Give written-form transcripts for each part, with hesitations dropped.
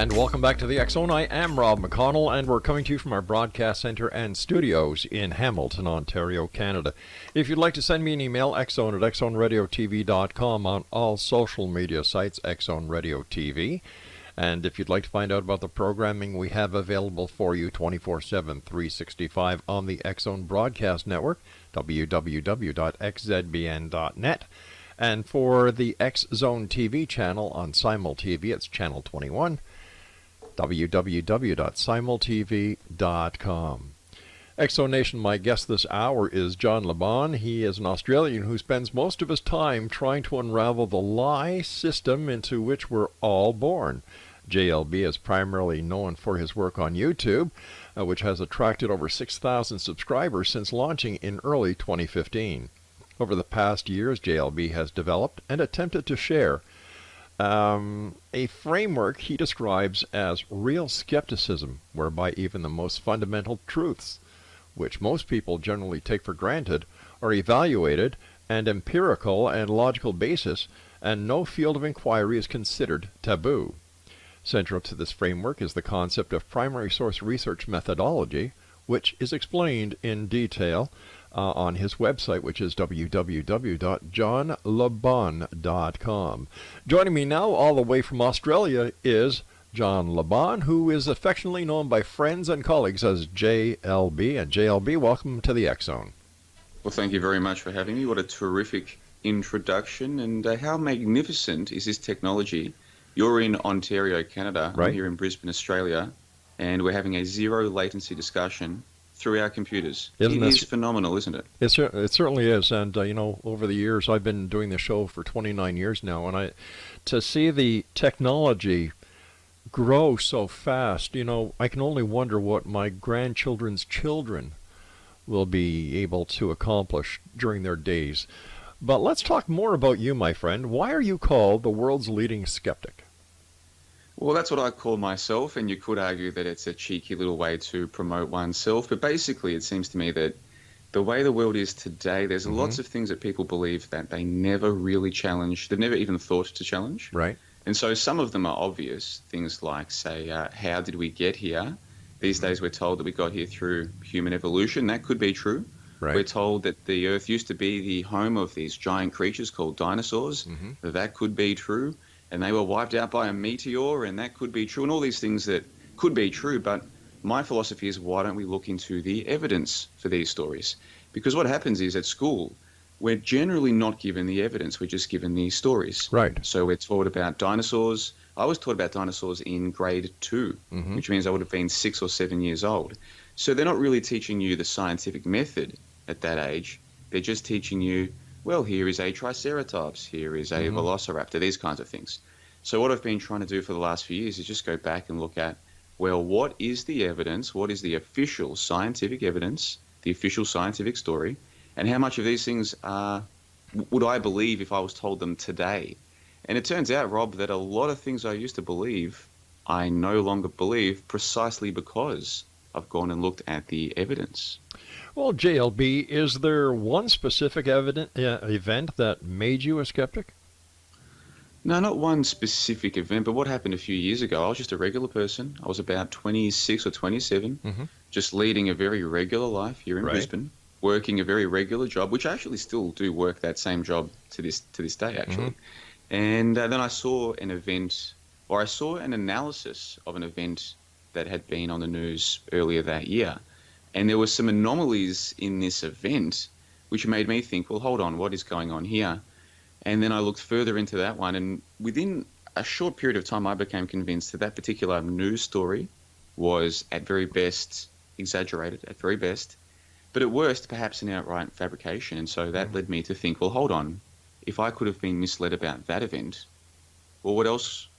And welcome back to the X Zone. I am Rob McConnell, and we're coming to you from our broadcast center and studios in Hamilton, Ontario, Canada. If you'd like to send me an email, xzone@xzoneradiotv.com, on all social media sites, Xzone Radio TV. And if you'd like to find out about the programming we have available for you 24/7, 365 on the X Zone Broadcast Network, www.xzbn.net. And for the X Zone TV channel on Simul TV, it's channel 21, www.simultv.com. X Zone Nation, my guest this hour is John Laban. He is an Australian who spends most of his time trying to unravel the lie system into which we're all born. JLB is primarily known for his work on YouTube, which has attracted over 6,000 subscribers since launching in early 2015. Over the past years, JLB has developed and attempted to share a framework he describes as real skepticism, whereby even the most fundamental truths, which most people generally take for granted, are evaluated and empirical and logical basis, and no field of inquiry is considered taboo. Central to this framework is the concept of primary source research methodology, which is explained in detail on his website, which is www.johnlaban.com. Joining me now all the way from Australia is John Laban, who is affectionately known by friends and colleagues as JLB. And JLB, welcome to the X Zone. Well, thank you very much for having me. What a terrific introduction, and how magnificent is this technology. You're in Ontario, Canada. Right. I'm here in Brisbane, Australia, and we're having a zero latency discussion through our computers. It is phenomenal, isn't it? It certainly is. And, over the years, I've been doing the show for 29 years now, and to see the technology grow so fast, I can only wonder what my grandchildren's children will be able to accomplish during their days. But let's talk more about you, my friend. Why are you called the world's leading skeptic? Well, that's what I call myself, and you could argue that it's a cheeky little way to promote oneself. But basically, it seems to me that the way the world is today, there's lots of things that people believe that they never really challenge. They've never even thought to challenge. Right. And so some of them are obvious. Things like, say, how did we get here? These days we're told that we got here through human evolution. That could be true. Right. We're told that the Earth used to be the home of these giant creatures called dinosaurs. That could be true. And they were wiped out by a meteor, and that could be true. And all these things that could be true. But my philosophy is, why don't we look into the evidence for these stories? Because what happens is, at school, we're generally not given the evidence. We're just given the stories. Right. So we're taught about dinosaurs. I was taught about dinosaurs in grade 2, which means I would have been 6 or 7 years old. So they're not really teaching you the scientific method at that age. They're just teaching you, well, here is a triceratops, here is a velociraptor, these kinds of things. So what I've been trying to do for the last few years is just go back and look at, well, what is the evidence? What is the official scientific evidence, the official scientific story, and how much of these things would I believe if I was told them today? And it turns out, Rob, that a lot of things I used to believe, I no longer believe, precisely because I've gone and looked at the evidence. Well, JLB, is there one specific event that made you a skeptic? No, not one specific event, but what happened a few years ago, I was just a regular person. I was about 26 or 27, just leading a very regular life here in Brisbane, working a very regular job, which I actually still do work that same job to this day, actually. And then I saw an event, or I saw an analysis of an event that had been on the news earlier that year. And there were some anomalies in this event which made me think, well, hold on, what is going on here? And then I looked further into that one, and within a short period of time, I became convinced that that particular news story was, at very best, exaggerated, at very best, but at worst, perhaps an outright fabrication. And so that led me to think, well, hold on, if I could have been misled about that event, well, what else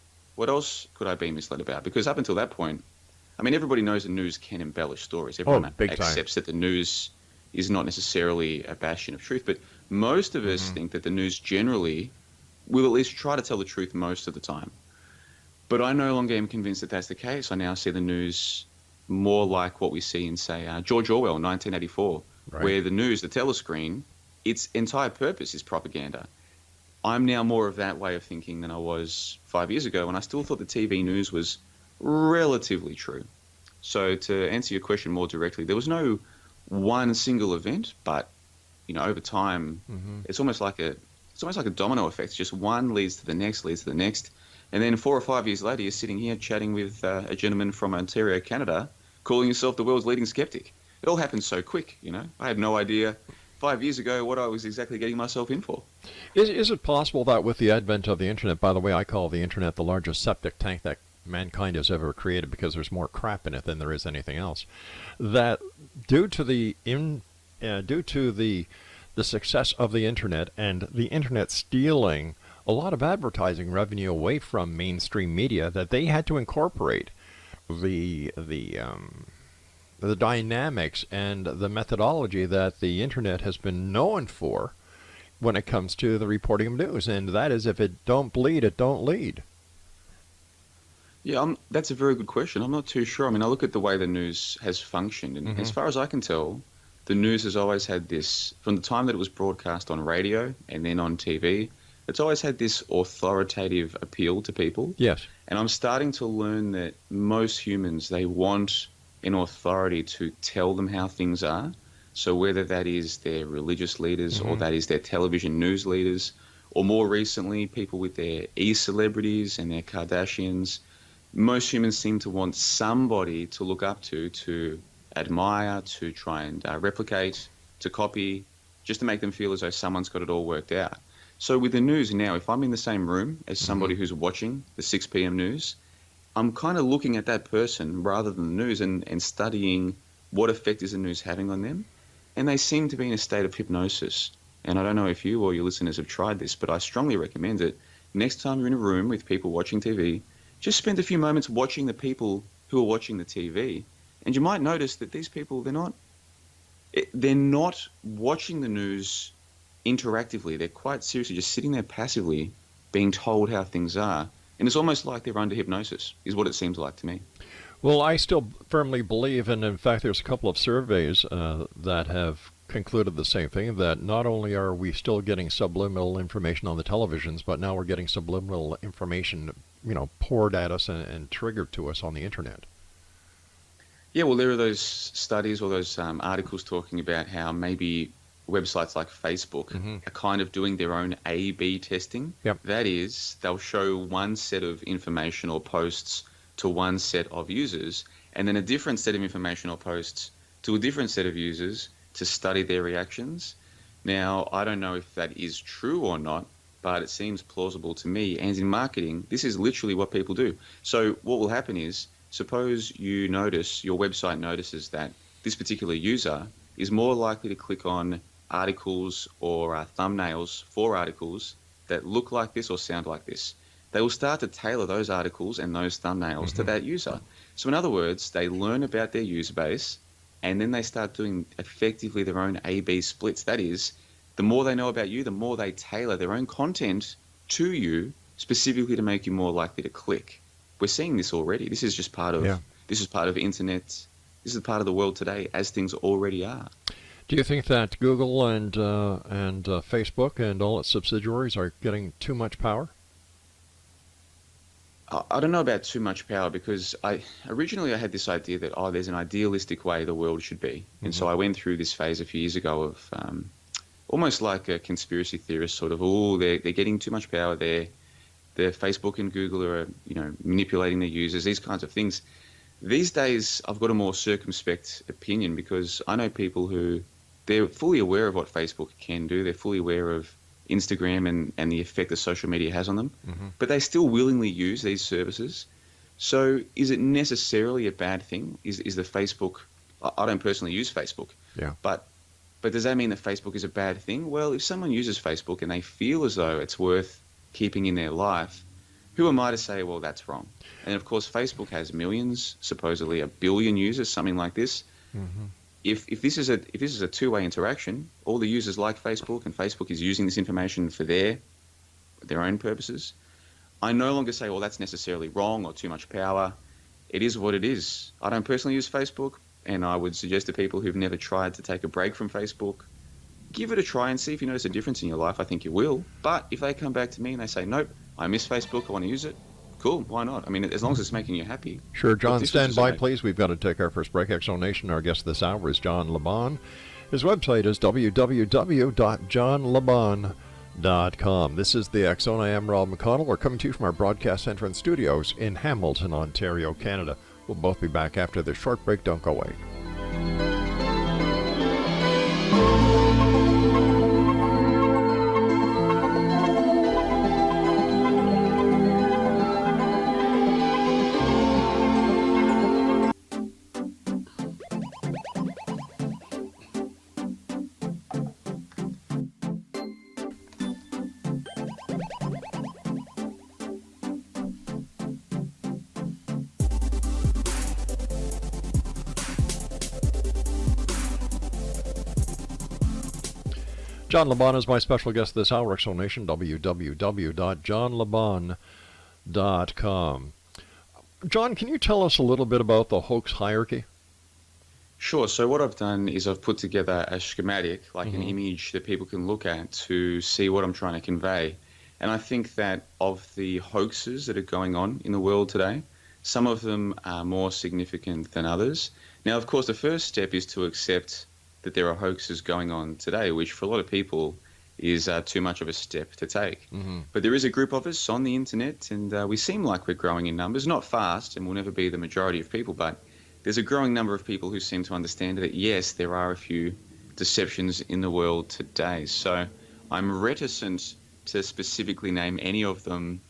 could I be misled about? Because up until that point, I mean, everybody knows the news can embellish stories. Everyone accepts that the news is not necessarily a bastion of truth, but most of us think that the news generally will at least try to tell the truth most of the time. But I no longer am convinced that that's the case. I now see the news more like what we see in, say, George Orwell, 1984, where the news, the telescreen, its entire purpose is propaganda. I'm now more of that way of thinking than I was 5 years ago, and I still thought the TV news was relatively true. So to answer your question more directly, there was no one single event, but over time, it's almost like a domino effect. It's just one leads to the next, leads to the next, and then 4 or 5 years later, you're sitting here chatting with a gentleman from Ontario, Canada, calling yourself the world's leading skeptic. It all happened so quick. I had no idea 5 years ago what I was exactly getting myself in for. Is it possible that with the advent of the internet, by the way, I call the internet the largest septic tank that mankind has ever created because there's more crap in it than there is anything else, that due to the success of the internet and the internet stealing a lot of advertising revenue away from mainstream media, that they had to incorporate the dynamics and the methodology that the internet has been known for when it comes to the reporting of news, and that is, if it don't bleed, it don't lead. Yeah, that's a very good question. I'm not too sure. I mean, I look at the way the news has functioned, and as far as I can tell, the news has always had this, from the time that it was broadcast on radio and then on TV, it's always had this authoritative appeal to people. Yes. And I'm starting to learn that most humans, they want an authority to tell them how things are. So whether that is their religious leaders or that is their television news leaders, or more recently, people with their e-celebrities and their Kardashians, most humans seem to want somebody to look up to admire, to try and replicate, to copy, just to make them feel as though someone's got it all worked out. So with the news now, if I'm in the same room as somebody who's watching the 6 p.m. news, I'm kind of looking at that person rather than the news and studying what effect is the news having on them. And they seem to be in a state of hypnosis. And I don't know if you or your listeners have tried this, but I strongly recommend it. Next time you're in a room with people watching TV, just spend a few moments watching the people who are watching the TV. And you might notice that these people, they're not watching the news interactively. They're quite seriously just sitting there passively being told how things are. And it's almost like they're under hypnosis, is what it seems like to me. Well, I still firmly believe, and in fact there's a couple of surveys that have concluded the same thing, that not only are we still getting subliminal information on the televisions, but now we're getting subliminal information, poured at us and triggered to us on the internet. Yeah, well, there are those studies or those articles talking about how maybe websites like Facebook are kind of doing their own A/B testing. Yep. That is, they'll show one set of information or posts to one set of users, and then a different set of information or posts to a different set of users to study their reactions. Now, I don't know if that is true or not, but it seems plausible to me. And in marketing, this is literally what people do. So what will happen is, suppose your website notices that this particular user is more likely to click on articles or thumbnails for articles that look like this or sound like this. They will start to tailor those articles and those thumbnails to that user. So in other words, they learn about their user base, and then they start doing effectively their own A/B splits. That is, the more they know about you, the more they tailor their own content to you specifically to make you more likely to click. We're seeing this already. This is just part of internet. This is part of the world today, as things already are. Do you think that Google and Facebook and all its subsidiaries are getting too much power? I don't know about too much power, because originally I had this idea that, there's an idealistic way the world should be. And so I went through this phase a few years ago of almost like a conspiracy theorist sort of, they're getting too much power there. Facebook and Google are, manipulating their users, these kinds of things. These days, I've got a more circumspect opinion, because I know people who, they're fully aware of what Facebook can do. They're fully aware of Instagram and the effect that social media has on them, but they still willingly use these services. So is it necessarily a bad thing? Is the Facebook, I don't personally use Facebook, but does that mean that Facebook is a bad thing? Well, if someone uses Facebook and they feel as though it's worth keeping in their life, who am I to say, well, that's wrong? And of course, Facebook has millions, supposedly 1 billion users, something like this. If this is a two-way interaction, all the users like Facebook, and Facebook is using this information for their own purposes, I no longer say, well, that's necessarily wrong or too much power. It is what it is. I don't personally use Facebook, and I would suggest to people who've never tried to take a break from Facebook, give it a try and see if you notice a difference in your life. I think you will. But if they come back to me and they say, nope, I miss Facebook, I want to use it, Cool, why not? I mean, as long as it's making you happy. Sure, What John, difference stand does it by, make? please. We've got to take our first break. Exonation, our guest this hour is John Laban. His website is www.johnlaban.com. This is the X Zone. I am Rob McConnell. We're coming to you from our broadcast center and studios in Hamilton, Ontario, Canada. We'll both be back after this short break. Don't go away. John Laban is my special guest this hour. Exonation, www.johnlaban.com. John, can you tell us a little bit about the hoax hierarchy? Sure. So what I've done is I've put together a schematic, like an image that people can look at to see what I'm trying to convey. And I think that of the hoaxes that are going on in the world today, some of them are more significant than others. Now, of course, the first step is to accept that there are hoaxes going on today, which for a lot of people is too much of a step to take. But there is a group of us on the internet, and we seem like we're growing in numbers, not fast, and we'll never be the majority of people, but there's a growing number of people who seem to understand that, yes, there are a few deceptions in the world today. So I'm reticent to specifically name any of them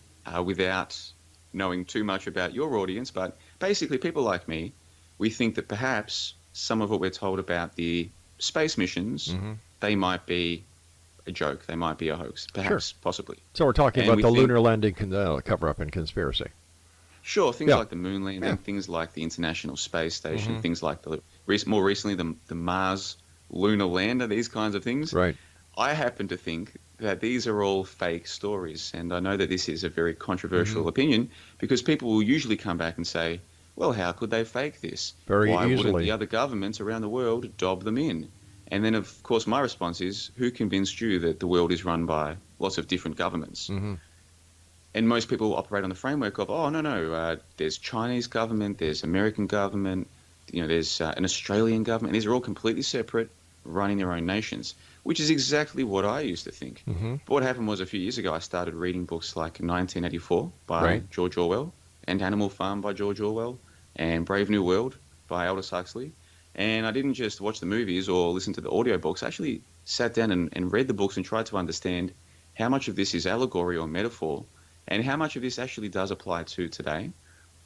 without knowing too much about your audience, but basically people like me, we think that perhaps some of what we're told about the space missions, they might be a joke, they might be a hoax, perhaps, possibly. So we're talking about the lunar landing cover-up and conspiracy. Sure, things like the moon landing, things like the International Space Station, things like more recently the Mars lunar lander, these kinds of things. Right. I happen to think that these are all fake stories, and I know that this is a very controversial opinion because people will usually come back and say, well, how could they fake this? Why wouldn't the other governments around the world dob them in? And then, of course, my response is, who convinced you that the world is run by lots of different governments? And most people operate on the framework of, oh, no, there's Chinese government, there's American government, there's an Australian government. These are all completely separate, running their own nations, which is exactly what I used to think. But what happened was a few years ago, I started reading books like 1984 by George Orwell, and Animal Farm by George Orwell, and Brave New World by Aldous Huxley. And I didn't just watch the movies or listen to the audiobooks. I actually sat down and read the books and tried to understand how much of this is allegory or metaphor and how much of this actually does apply to today.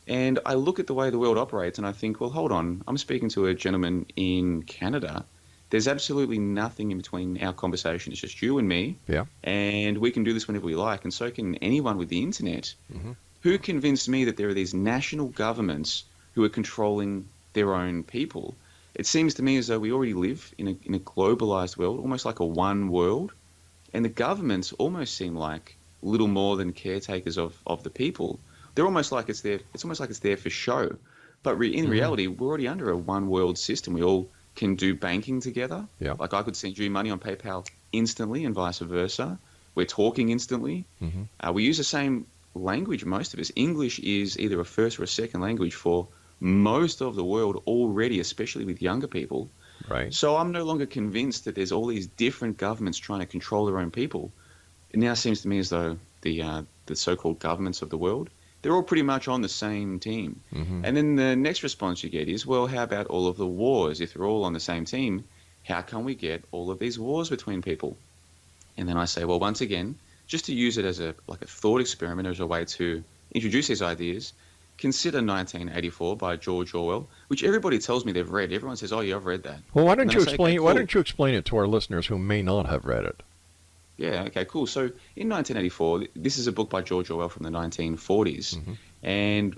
And I look at the way the world operates and I think, well, hold on, I'm speaking to a gentleman in Canada. There's absolutely nothing in between our conversation. It's just you and me. Yeah. And we can do this whenever we like. And so can anyone with the internet. Who convinced me that there are these national governments who are controlling their own people? It seems to me as though we already live in a globalized world, almost like a one world. And the governments almost seem like little more than caretakers of the people. They're almost like it's almost like it's there for show. But in reality, we're already under a one world system. We all can do banking together. Yeah. Like I could send you money on PayPal instantly and vice versa. We're talking instantly. We use the same language, most of us. English is either a first or a second language for most of the world already, especially with younger people. Right. So I'm no longer convinced that there's all these different governments trying to control their own people. It now seems to me as though the so-called governments of the world, they're all pretty much on the same team. And then the next response you get is, well, how about all of the wars? If they're all on the same team, how can we get all of these wars between people? And then I say, well, once again, just to use it as a thought experiment, as a way to introduce these ideas, consider 1984 by George Orwell, which everybody tells me they've read. Everyone says, oh, yeah, I've read that. Well, why don't you explain? Why don't you explain it to our listeners who may not have read it? Yeah, okay, cool. So in 1984, this is a book by George Orwell from the 1940s. And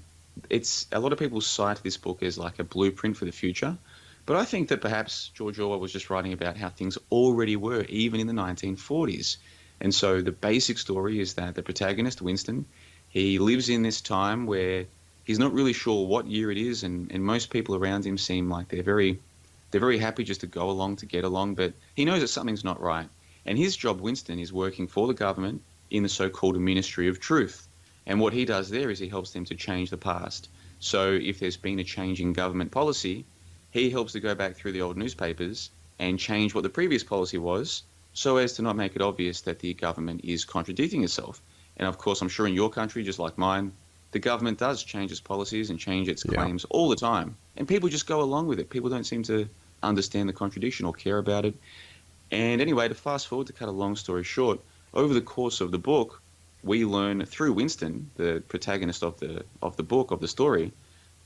it's a lot of people cite this book as like a blueprint for the future. But I think that perhaps George Orwell was just writing about how things already were, even in the 1940s. And so the basic story is that the protagonist, Winston, he lives in this time where he's not really sure what year it is, and most people around him seem like they're very happy just to go along, to get along, but he knows that something's not right. And his job, Winston, is working for the government in the so-called Ministry of Truth. And what he does there is he helps them to change the past. So if there's been a change in government policy, he helps to go back through the old newspapers and change what the previous policy was so as to not make it obvious that the government is contradicting itself. And of course, I'm sure in your country, just like mine, the government does change its policies and change its claims all the time. And people just go along with it. People don't seem to understand the contradiction or care about it. And anyway, to fast forward, to cut a long story short, over the course of the book, we learn through Winston, the protagonist of the book, of the story,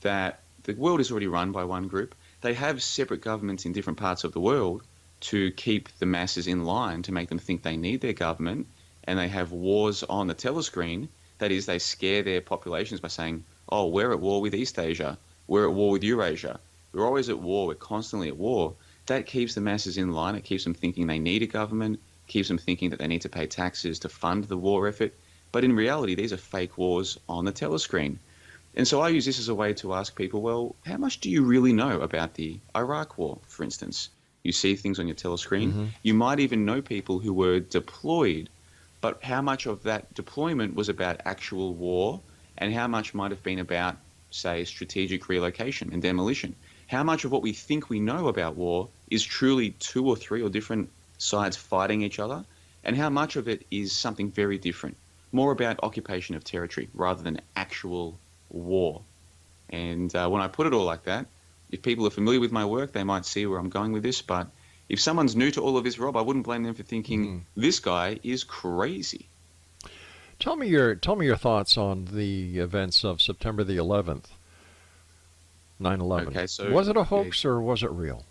that the world is already run by one group. They have separate governments in different parts of the world to keep the masses in line, to make them think they need their government. And they have wars on the telescreen. That is, they scare their populations by saying, oh, we're at war with East Asia. We're at war with Eurasia. We're always at war. We're constantly at war. That keeps the masses in line. It keeps them thinking they need a government, keeps them thinking that they need to pay taxes to fund the war effort. But in reality, these are fake wars on the telescreen. And so I use this as a way to ask people, well, how much do you really know about the Iraq War, for instance? You see things on your telescreen. Mm-hmm. You might even know people who were deployed, but how much of that deployment was about actual war and how much might have been about, say, strategic relocation and demolition? How much of what we think we know about war is truly two or three or different sides fighting each other? And how much of it is something very different, more about occupation of territory rather than actual war? And when I put it all like that, if people are familiar with my work, they might see where I'm going with this. But if someone's new to all of this, Rob, I wouldn't blame them for thinking this guy is crazy. Tell me your thoughts on the events of September the 11th, 9/11. Okay, so was it a hoax or was it real?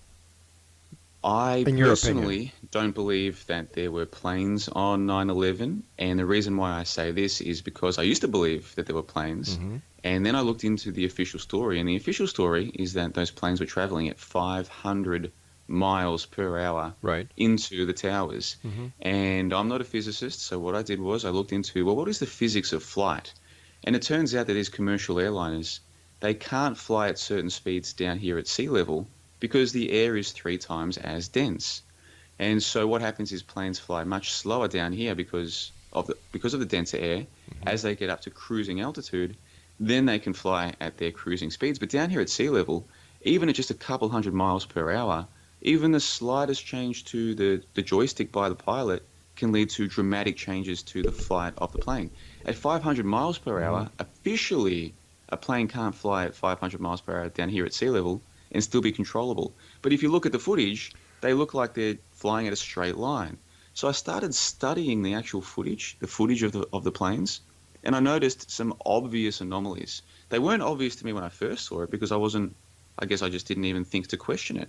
I personally don't believe that there were planes on 9/11, and the reason why I say this is because I used to believe that there were planes, and then I looked into the official story, and the official story is that those planes were traveling at 500 miles per hour into the towers. And I'm not a physicist, so what I did was I looked into, well, what is the physics of flight? And it turns out that these commercial airliners, they can't fly at certain speeds down here at sea level because the air is 3 times as dense. And so what happens is planes fly much slower down here because of the denser air. As they get up to cruising altitude, then they can fly at their cruising speeds. But down here at sea level, even at just a couple hundred miles per hour, even the slightest change to the joystick by the pilot can lead to dramatic changes to the flight of the plane. At 500 miles per hour, officially, a plane can't fly at 500 miles per hour down here at sea level and still be controllable. But if you look at the footage, they look like they're flying at a straight line. So I started studying the actual footage, the footage of the planes, and I noticed some obvious anomalies. They weren't obvious to me when I first saw it because I guess I just didn't even think to question it.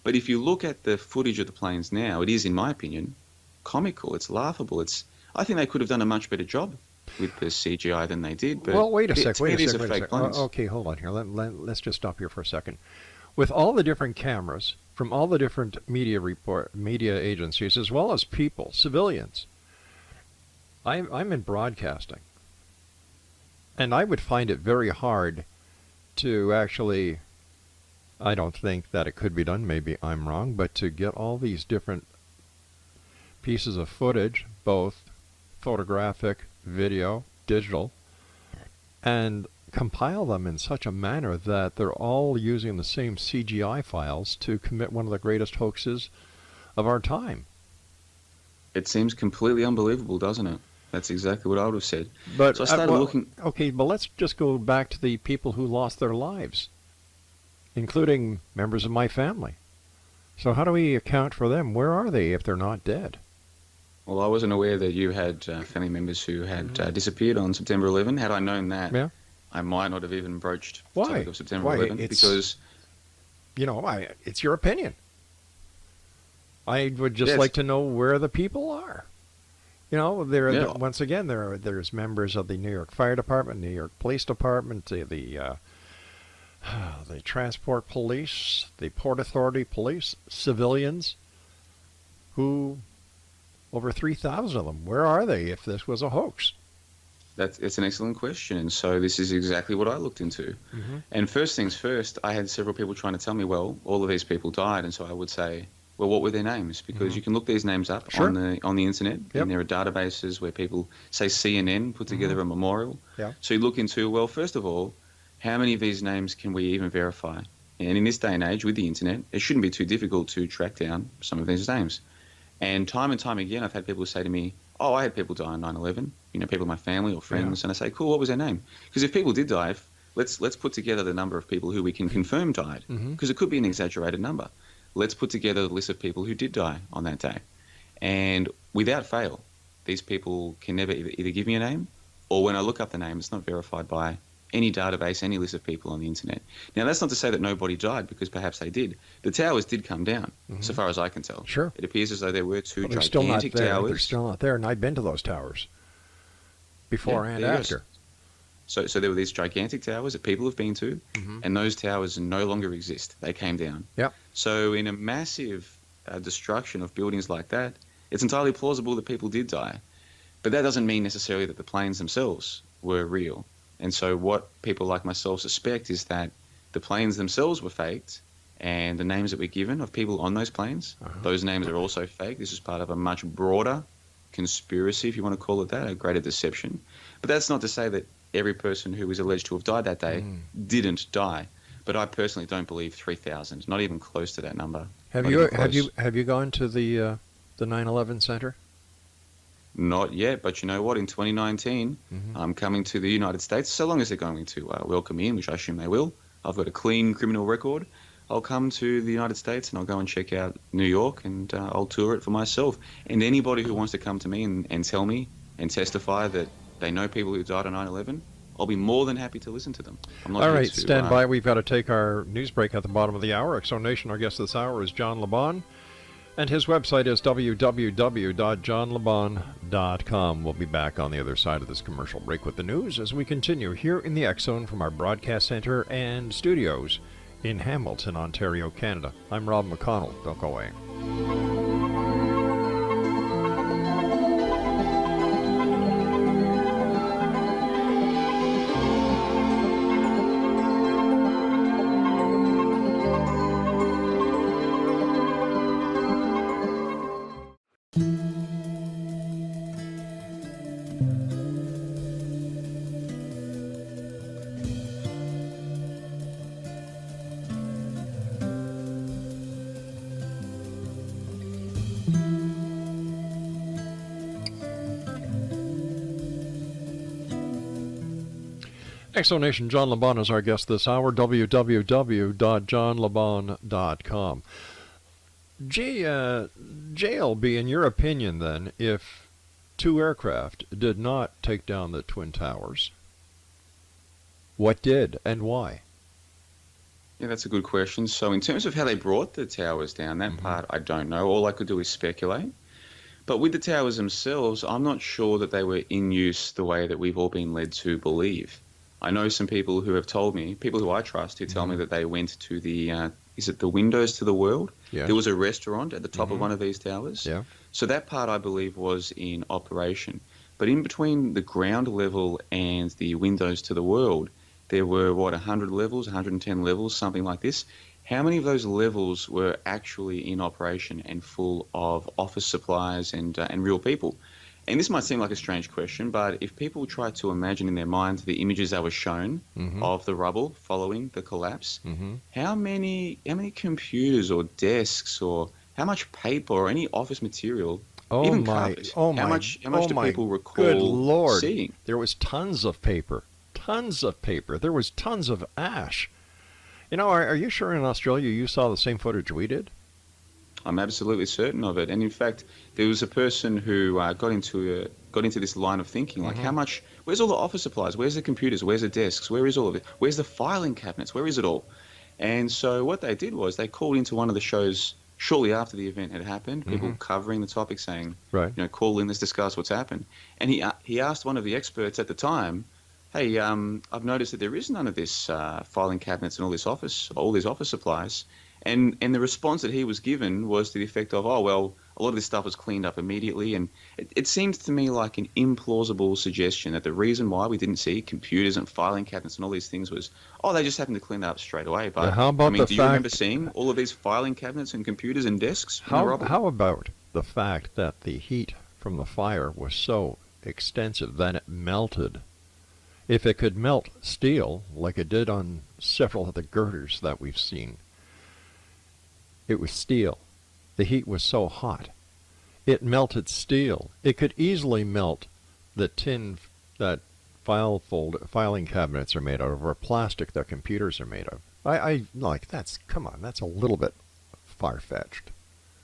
But if you look at the footage of the planes now, it is, in my opinion, comical. It's laughable. I think they could have done a much better job with the CGI than they did. But well, wait a sec. Planes. Okay, hold on here. Let's just stop here for a second. With all the different cameras from all the different media agencies, as well as people, civilians, I'm in broadcasting, and I would find it very hard to actually. I don't think that it could be done. Maybe I'm wrong, but to get all these different pieces of footage, both photographic, video, digital, and compile them in such a manner that they're all using the same CGI files to commit one of the greatest hoaxes of our time. It seems completely unbelievable, doesn't it? That's exactly what I would have said. But so I started looking. Okay, but let's just go back to the people who lost their lives, including members of my family. So how do we account for them? Where are they if they're not dead? Well, I wasn't aware that you had family members who had disappeared on September 11. Had I known that, I might not have even broached the topic of September 11 because... it's your opinion. I would just like to know where the people are. Once again, there's members of the New York Fire Department, New York Police Department, the Transport Police, the Port Authority Police, civilians who, over 3,000 of them, where are they if this was a hoax? It's an excellent question. And so this is exactly what I looked into. And first things first, I had several people trying to tell me, well, all of these people died. And so I would say, Well, what were their names? Because you can look these names up Sure. on the internet, Yep. and there are databases where people, say CNN, put together a memorial. Yeah. So you look into, well, first of all, how many of these names can we even verify? And in this day and age with the internet, it shouldn't be too difficult to track down some of these names. And time again, I've had people say to me, oh, I had people die on 9/11, people in my family or friends. Yeah. And I say, cool, what was their name? Because if people did die, let's put together the number of people who we can confirm died, because it could be an exaggerated number. Let's put together the list of people who did die on that day. And without fail, these people can never either give me a name, or when I look up the name, it's not verified by any database, any list of people on the internet. Now, that's not to say that nobody died, because perhaps they did. The towers did come down, so far as I can tell. Sure. It appears as though there were two They're still not gigantic there. towers. They're still not there, and I've been to those towers before and there you go. after. So there were these gigantic towers that people have been to, and those towers no longer exist. They came down. Yeah. So in a massive destruction of buildings like that, it's entirely plausible that people did die. But that doesn't mean necessarily that the planes themselves were real. And so what people like myself suspect is that the planes themselves were faked, and the names that were given of people on those planes, those names are also fake. This is part of a much broader conspiracy, if you want to call it that, a greater deception. But that's not to say that every person who was alleged to have died that day didn't die. But I personally don't believe 3,000, not even close to that number. Have you gone to the 9/11 Center? Not yet, but you know what? In 2019, I'm coming to the United States, so long as they're going to welcome me in, which I assume they will. I've got a clean criminal record. I'll come to the United States and I'll go and check out New York, and I'll tour it for myself. And anybody who wants to come to me and tell me and testify that they know people who died on 9/11, I'll be more than happy to listen to them. I'm not All here right, to, stand by. We've got to take our news break at the bottom of the hour. Exonation, our guest this hour is John Lebon, and his website is www.johnlebon.com. We'll be back on the other side of this commercial break with the news as we continue here in the X Zone from our broadcast center and studios in Hamilton, Ontario, Canada. I'm Rob McConnell. Don't go away. Exonation, John Lebon is our guest this hour, www.johnlebon.com. JLB, in your opinion then, if two aircraft did not take down the Twin Towers, what did and why? Yeah, that's a good question. So in terms of how they brought the towers down, that part I don't know. All I could do is speculate. But with the towers themselves, I'm not sure that they were in use the way that we've all been led to believe. I know some people who have told me, people who I trust, who tell me that they went to the, is it the Windows to the World? Yes. There was a restaurant at the top of one of these towers. Yeah. So that part, I believe, was in operation. But in between the ground level and the Windows to the World, there were, 100 levels, 110 levels, something like this. How many of those levels were actually in operation and full of office supplies and real people? And this might seem like a strange question, but if people try to imagine in their minds the images that were shown of the rubble following the collapse, how many computers or desks or how much paper or any office material, even carpet, how much do people recall good Lord. seeing? There was tons of paper. There was tons of ash. You know, are you sure in Australia you saw the same footage we did? I'm absolutely certain of it. And in fact, there was a person who got into this line of thinking, like where's all the office supplies? Where's the computers? Where's the desks? Where is all of it? Where's the filing cabinets? Where is it all? And so what they did was they called into one of the shows shortly after the event had happened, people covering the topic saying, call in, let's discuss what's happened. And he asked one of the experts at the time, hey, I've noticed that there is none of this filing cabinets and all these office supplies. And the response that he was given was to the effect of, oh, well, a lot of this stuff was cleaned up immediately. And it seems to me like an implausible suggestion that the reason why we didn't see computers and filing cabinets and all these things was, oh, they just happened to clean that up straight away. But how about I mean, the do you fact, remember seeing all of these filing cabinets and computers and desks in the rubble? how about the fact that the heat from the fire was so extensive that it melted? If it could melt steel, like it did on several of the girders that we've seen, it was steel. The heat was so hot. It melted steel. It could easily melt the tin that filing cabinets are made out of, or plastic that computers are made of. I like, come on, that's a little bit far-fetched.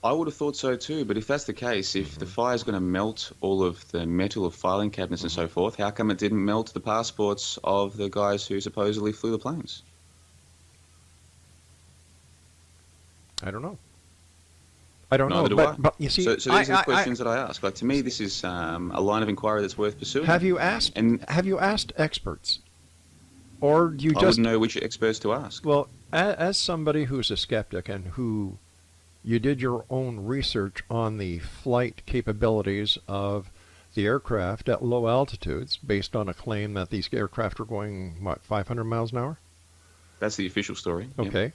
I would have thought so too, but if that's the case, if the fire's going to melt all of the metal of filing cabinets and so forth, how come it didn't melt the passports of the guys who supposedly flew the planes? I don't know. I don't Neither know. do I. But you see, so these are the questions that I ask. Like, to me, this is a line of inquiry that's worth pursuing. Have you asked experts? Or you I just wouldn't know which experts to ask. Well, as somebody who's a skeptic and who you did your own research on the flight capabilities of the aircraft at low altitudes based on a claim that these aircraft were going, 500 miles an hour? That's the official story. Okay. Yep.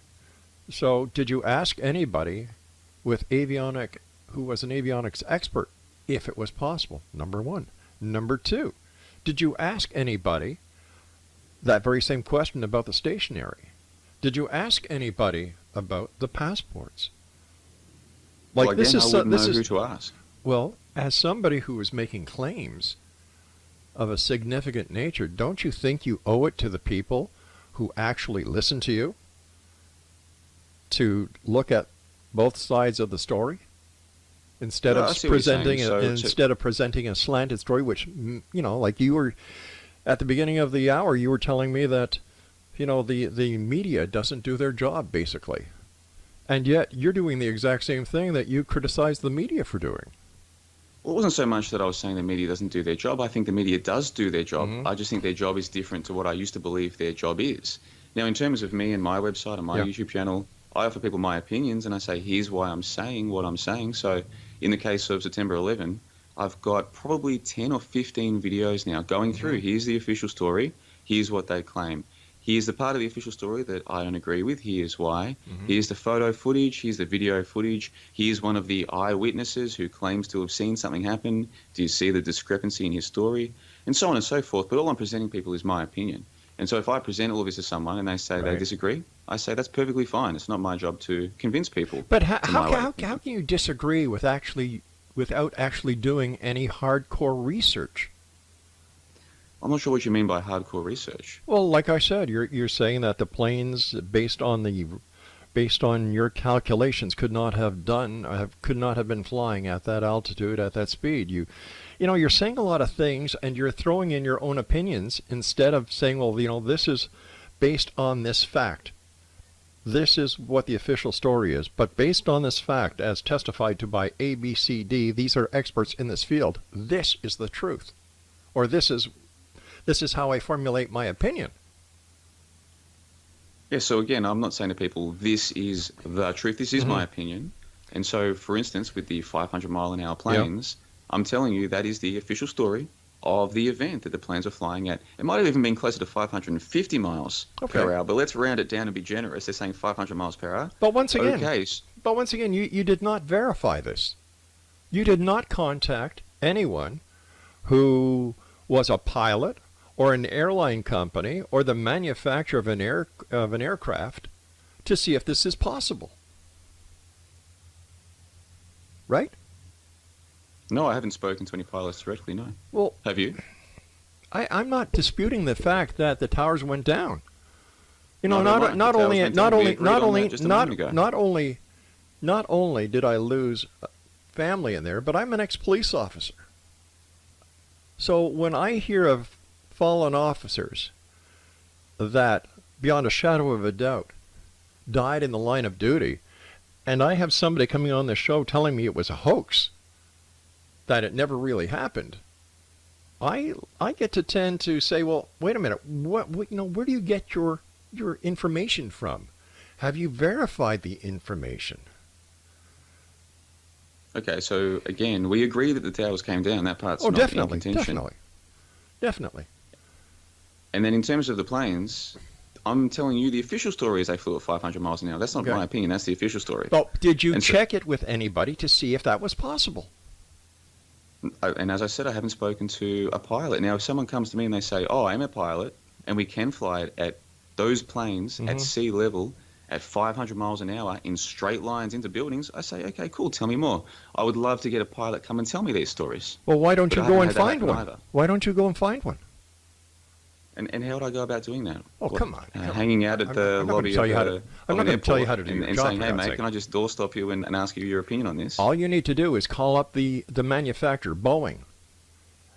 So did you ask anybody who was an avionics expert if it was possible? Number one. Number two, did you ask anybody that very same question about the stationary? Did you ask anybody about the passports? Like, well, again, I wouldn't know who to ask. Well, as somebody who is making claims of a significant nature, don't you think you owe it to the people who actually listen to you to look at both sides of the story instead of presenting a slanted story, which, like you were at the beginning of the hour, you were telling me that the media doesn't do their job, basically. And yet you're doing the exact same thing that you criticize the media for doing. Well, it wasn't so much that I was saying the media doesn't do their job. I think the media does do their job. I just think their job is different to what I used to believe their job is. Now, in terms of me and my website and my YouTube channel, I offer people my opinions and I say, here's why I'm saying what I'm saying. So in the case of September 11, I've got probably 10 or 15 videos now going through. Here's the official story. Here's what they claim. Here's the part of the official story that I don't agree with. Here's why. Here's the photo footage. Here's the video footage. Here's one of the eyewitnesses who claims to have seen something happen. Do you see the discrepancy in his story? And so on and so forth. But all I'm presenting people is my opinion. And so if I present all of this to someone and they say they disagree, I say that's perfectly fine. It's not my job to convince people. But how can you disagree without actually doing any hardcore research? I'm not sure what you mean by hardcore research. Well, like I said, you're saying that the planes, based on your calculations, could not have been flying at that altitude, at that speed. You're saying a lot of things, and you're throwing in your own opinions instead of saying, well, this is based on this fact. This is what the official story is. But based on this fact, as testified to by A, B, C, D, these are experts in this field. This is the truth, or this is how I formulate my opinion. Yeah, so again, I'm not saying to people, this is the truth, this is my opinion. And so, for instance, with the 500-mile-an-hour planes, I'm telling you that is the official story of the event that the planes are flying at. It might have even been closer to 550 miles per hour, but let's round it down and be generous. They're saying 500 miles per hour. But once again, you did not verify this. You did not contact anyone who was a pilot or an airline company or the manufacturer of an aircraft to see if this is possible. Right? No, I haven't spoken to any pilots directly, no. Well, have you? I'm not disputing the fact that the towers went down. Not only did I lose family in there, but I'm an ex-police officer. So when I hear of fallen officers that, beyond a shadow of a doubt, died in the line of duty, and I have somebody coming on the show telling me it was a hoax, that it never really happened, I get to tend to say, well, wait a minute, where do you get your information from? Have you verified the information? Okay, so again, we agree that the towers came down. That part's not in contention. Definitely. And then in terms of the planes, I'm telling you the official story is they flew at 500 miles an hour. That's not my opinion. That's the official story. Well, did you check it with anybody to see if that was possible? And as I said, I haven't spoken to a pilot. Now, if someone comes to me and they say, oh, I'm a pilot, and we can fly it at those planes at sea level at 500 miles an hour in straight lines into buildings, I say, okay, cool, tell me more. I would love to get a pilot come and tell me these stories. Well, why don't you go and find one? Either. Why don't you go and find one? And how would I go about doing that? Oh, come on. Hanging out at the lobby of I'm not going to tell you how to do your and job. saying, hey, mate, can I just doorstop you and ask you your opinion on this? All you need to do is call up the manufacturer, Boeing,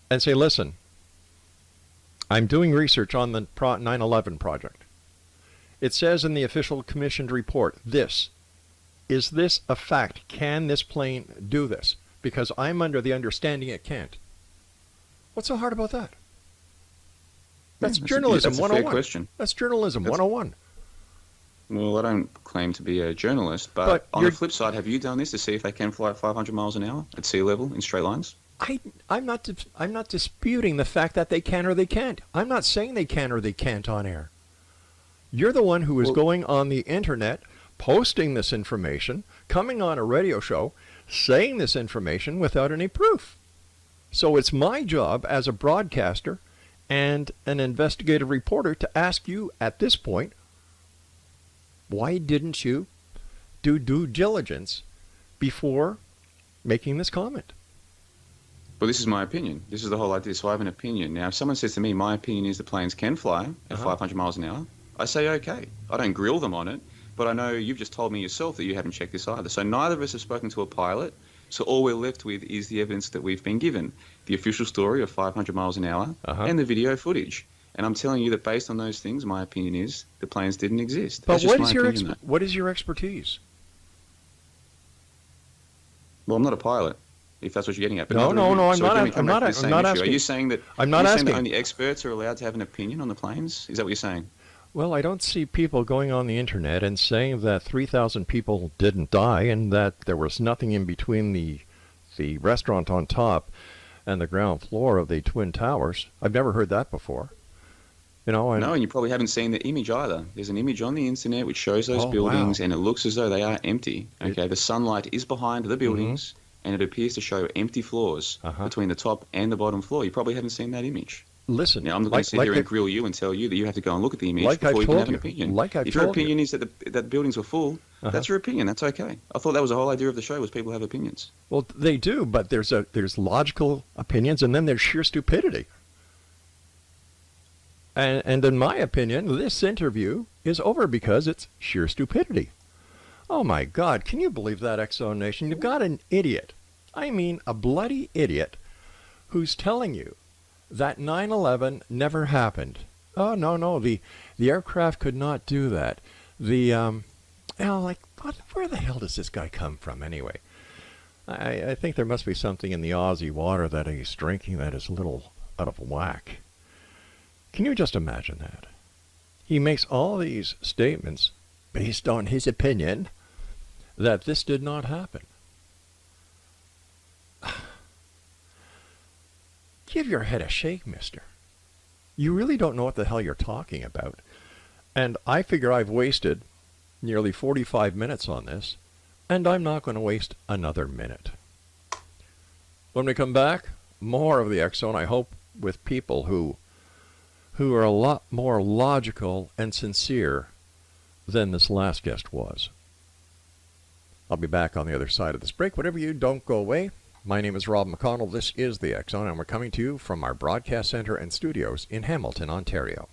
and say, listen, I'm doing research on the 9/11 project. It says in the official commissioned report, this. Is this a fact? Can this plane do this? Because I'm under the understanding it can't. What's so hard about that? That's journalism 101. That's a fair question. That's journalism 101. Well, I don't claim to be a journalist, but on the flip side, have you done this to see if they can fly at 500 miles an hour at sea level in straight lines? I'm not disputing the fact that they can or they can't. I'm not saying they can or they can't on air. You're the one who is going on the internet, posting this information, coming on a radio show, saying this information without any proof. So it's my job as a broadcaster and an investigative reporter to ask you at this point, why didn't you do due diligence before making this comment? Well, this is my opinion. This is the whole idea. So I have an opinion. Now, if someone says to me, my opinion is the planes can fly at 500 miles an hour, I say, okay. I don't grill them on it, but I know you've just told me yourself that you haven't checked this either. So neither of us have spoken to a pilot. So all we're left with is the evidence that we've been given, the official story of 500 miles an hour and the video footage. And I'm telling you that based on those things, my opinion is the planes didn't exist. But what is your expertise? Well, I'm not a pilot, if that's what you're getting at. But no, I'm not asking. Are you saying that only experts are allowed to have an opinion on the planes? Is that what you're saying? Well, I don't see people going on the internet and saying that 3,000 people didn't die and that there was nothing in between the restaurant on top and the ground floor of the Twin Towers. I've never heard that before. No, and you probably haven't seen the image either. There's an image on the internet which shows those buildings, and it looks as though they are empty. Okay, the sunlight is behind the buildings, and it appears to show empty floors between the top and the bottom floor. You probably haven't seen that image. Listen, now, I'm not going to sit here and grill you and tell you that you have to go and look at the image before you can have an opinion. If your opinion is that the buildings were full, that's your opinion. That's okay. I thought that was the whole idea of the show, was people have opinions. Well, they do, but there's logical opinions, and then there's sheer stupidity. And in my opinion, this interview is over because it's sheer stupidity. Oh my God, can you believe that, Exo Nation? You've got an idiot, I mean a bloody idiot, who's telling you that 9/11 never happened. Oh, no, the aircraft could not do that. Where the hell does this guy come from anyway? I think there must be something in the Aussie water that he's drinking that is a little out of whack. Can you just imagine that? He makes all these statements based on his opinion that this did not happen. Give your head a shake, mister. You really don't know what the hell you're talking about. And I figure I've wasted nearly 45 minutes on this, and I'm not going to waste another minute. When we come back, more of the X-Zone, I hope, with people who are a lot more logical and sincere than this last guest was. I'll be back on the other side of this break. Whatever you, don't go away. My name is Rob McConnell. This is the X-Zone, and we're coming to you from our broadcast center and studios in Hamilton, Ontario.